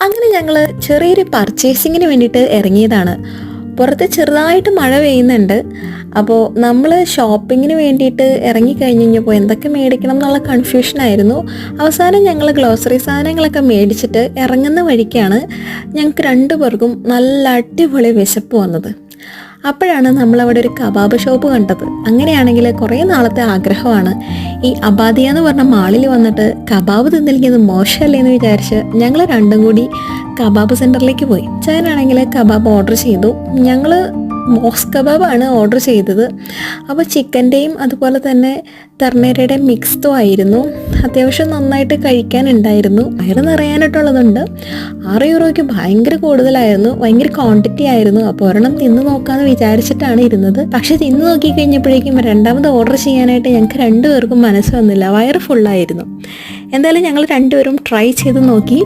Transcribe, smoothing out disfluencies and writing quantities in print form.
അങ്ങനെ ഞങ്ങൾ ചെറിയൊരു പർച്ചേസിങ്ങിന് വേണ്ടിയിട്ട് ഇറങ്ങിയതാണ്. പുറത്ത് ചെറുതായിട്ട് മഴ പെയ്യുന്നുണ്ട്. അപ്പോൾ നമ്മൾ ഷോപ്പിങ്ങിന് വേണ്ടിയിട്ട് ഇറങ്ങിക്കഴിഞ്ഞ് കഴിഞ്ഞപ്പോൾ എന്തൊക്കെ മേടിക്കണം എന്നുള്ള കൺഫ്യൂഷനായിരുന്നു. അവസാനം ഞങ്ങൾ ഗ്ലോസറി സാധനങ്ങളൊക്കെ മേടിച്ചിട്ട് ഇറങ്ങുന്ന വഴിക്കാണ് ഞങ്ങൾക്ക് 2 പേർക്കും നല്ല അടിപൊളി വിശപ്പ് വന്നത്. അപ്പോഴാണ് നമ്മളവിടെ ഒരു കബാബ് ഷോപ്പ് കണ്ടത്. അങ്ങനെയാണെങ്കിൽ കുറേ നാളത്തെ ആഗ്രഹമാണ് ഈ അബാദിയ എന്ന് പറഞ്ഞ മാളിൽ വന്നിട്ട് കബാബ് തിന്നിരിക്കുന്നത് മോശമല്ലേ എന്ന് വിചാരിച്ച് ഞങ്ങൾ 2 കൂടി കബാബ് സെൻറ്ററിലേക്ക് പോയി. ചായനാണെങ്കിൽ കബാബ് ഓർഡർ ചെയ്തു. ഞങ്ങൾ മോസ് കബാബാണ് ഓർഡർ ചെയ്തത്. അപ്പോൾ ചിക്കൻ്റെയും അതുപോലെ തന്നെ തർണേരയുടെയും മിക്സ്ഡും ആയിരുന്നു. അത്യാവശ്യം നന്നായിട്ട് കഴിക്കാനുണ്ടായിരുന്നു. വയറ് നിറയാനായിട്ടുള്ളതുണ്ട്. 6 യൂറോയ്ക്ക് ഭയങ്കര കൂടുതലായിരുന്നു, ഭയങ്കര ക്വാണ്ടിറ്റി ആയിരുന്നു. അപ്പോൾ ഒരെണ്ണം തിന്ന് നോക്കാമെന്ന് വിചാരിച്ചിട്ടാണ് ഇരുന്നത്. പക്ഷേ തിന്ന് നോക്കി കഴിഞ്ഞപ്പോഴേക്കും രണ്ടാമത് ഓർഡർ ചെയ്യാനായിട്ട് ഞങ്ങൾക്ക് 2 പേർക്കും മനസ്സ് വന്നില്ല. വയറ് ഫുള്ളായിരുന്നു. എന്തായാലും ഞങ്ങൾ 2 പേരും ട്രൈ ചെയ്ത് നോക്കി.